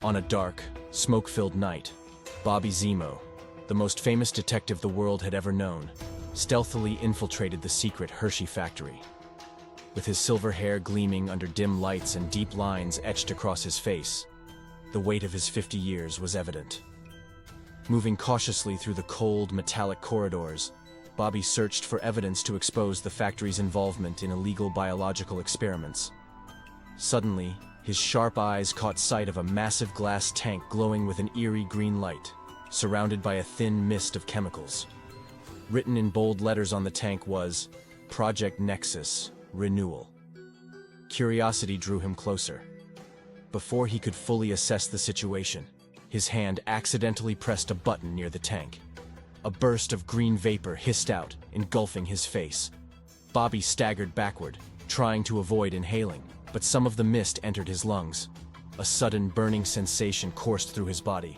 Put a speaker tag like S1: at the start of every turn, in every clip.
S1: On a dark, smoke-filled night, Bobby Zemo, the most famous detective the world had ever known, stealthily infiltrated the secret Hershey factory. With his silver hair gleaming under dim lights and deep lines etched across his face, the weight of his 50 years was evident. Moving cautiously through the cold, metallic corridors, Bobby searched for evidence to expose the factory's involvement in illegal biological experiments. Suddenly, his sharp eyes caught sight of a massive glass tank glowing with an eerie green light, surrounded by a thin mist of chemicals. Written in bold letters on the tank was, "Project Nexus, Renewal." Curiosity drew him closer. Before he could fully assess the situation, his hand accidentally pressed a button near the tank. A burst of green vapor hissed out, engulfing his face. Bobby staggered backward, trying to avoid inhaling, but some of the mist entered his lungs. A sudden burning sensation coursed through his body,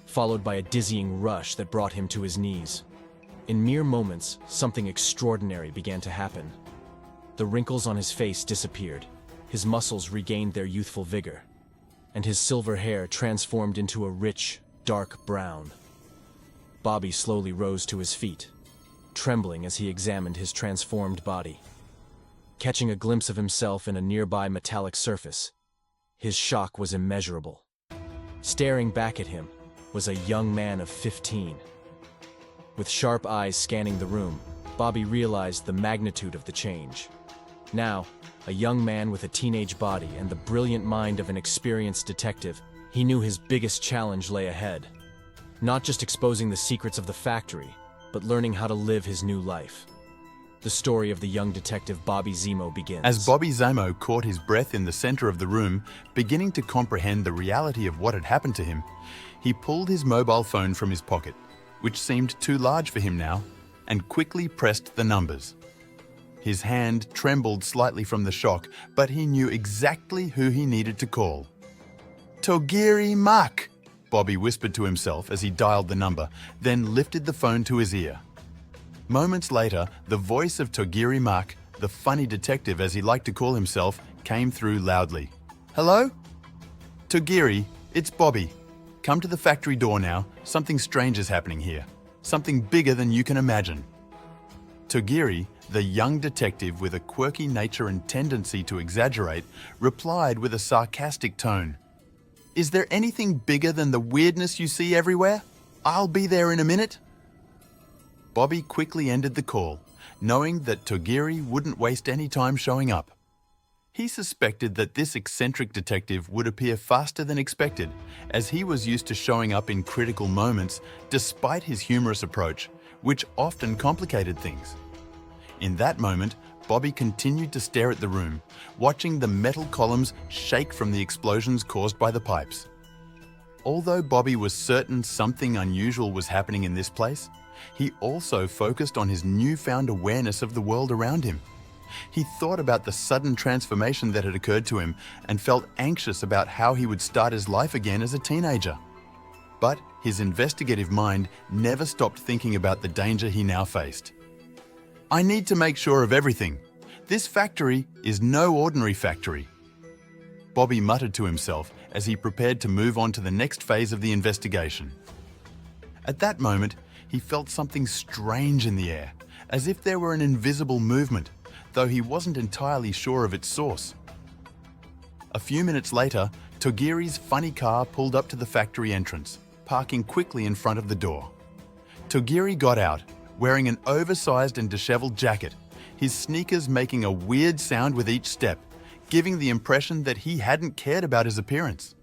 S1: followed by a dizzying rush that brought him to his knees. In mere moments, something extraordinary began to happen. The wrinkles on his face disappeared, his muscles regained their youthful vigor, and his silver hair transformed into a rich, dark brown. Bobby slowly rose to his feet, trembling as he examined his transformed body. Catching a glimpse of himself in a nearby metallic surface, his shock was immeasurable. Staring back at him was a young man of 15. With sharp eyes scanning the room, Bobby realized the magnitude of the change. Now, a young man with a teenage body and the brilliant mind of an experienced detective, he knew his biggest challenge lay ahead. Not just exposing the secrets of the factory, but learning how to live his new life. The story of the young detective Bobby Zemo begins.
S2: As Bobby Zemo caught his breath in the center of the room, beginning to comprehend the reality of what had happened to him, he pulled his mobile phone from his pocket, which seemed too large for him now, and quickly pressed the numbers. His hand trembled slightly from the shock, but he knew exactly who he needed to call. "Togiri Mak," Bobby whispered to himself as he dialed the number, then lifted the phone to his ear. Moments later, the voice of Togiri Mak, the funny detective as he liked to call himself, came through loudly. "Hello? Togiri, it's Bobby. Come to the factory door now. Something strange is happening here. Something bigger than you can imagine." Togiri, the young detective with a quirky nature and tendency to exaggerate, replied with a sarcastic tone. "Is there anything bigger than the weirdness you see everywhere? I'll be there in a minute." Bobby quickly ended the call, knowing that Togiri wouldn't waste any time showing up. He suspected that this eccentric detective would appear faster than expected, as he was used to showing up in critical moments despite his humorous approach, which often complicated things. In that moment, Bobby continued to stare at the room, watching the metal columns shake from the explosions caused by the pipes. Although Bobby was certain something unusual was happening in this place, he also focused on his newfound awareness of the world around him. He thought about the sudden transformation that had occurred to him and felt anxious about how he would start his life again as a teenager. But his investigative mind never stopped thinking about the danger he now faced. "I need to make sure of everything. This factory is no ordinary factory." Bobby muttered to himself as he prepared to move on to the next phase of the investigation. At that moment, he felt something strange in the air, as if there were an invisible movement, though he wasn't entirely sure of its source. A few minutes later, Togiri's funny car pulled up to the factory entrance, parking quickly in front of the door. Togiri got out, wearing an oversized and disheveled jacket, his sneakers making a weird sound with each step, giving the impression that he hadn't cared about his appearance.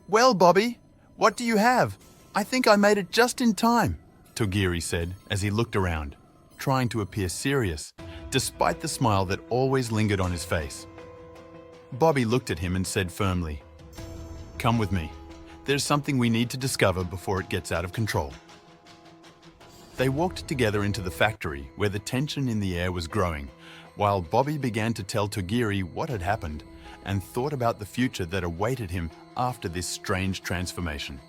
S2: "Well, Bobby, what do you have? I think I made it just in time," Togiri said as he looked around, trying to appear serious, despite the smile that always lingered on his face. Bobby looked at him and said firmly, "Come with me. There's something we need to discover before it gets out of control." They walked together into the factory where the tension in the air was growing, while Bobby began to tell Togiri what had happened and thought about the future that awaited him after this strange transformation.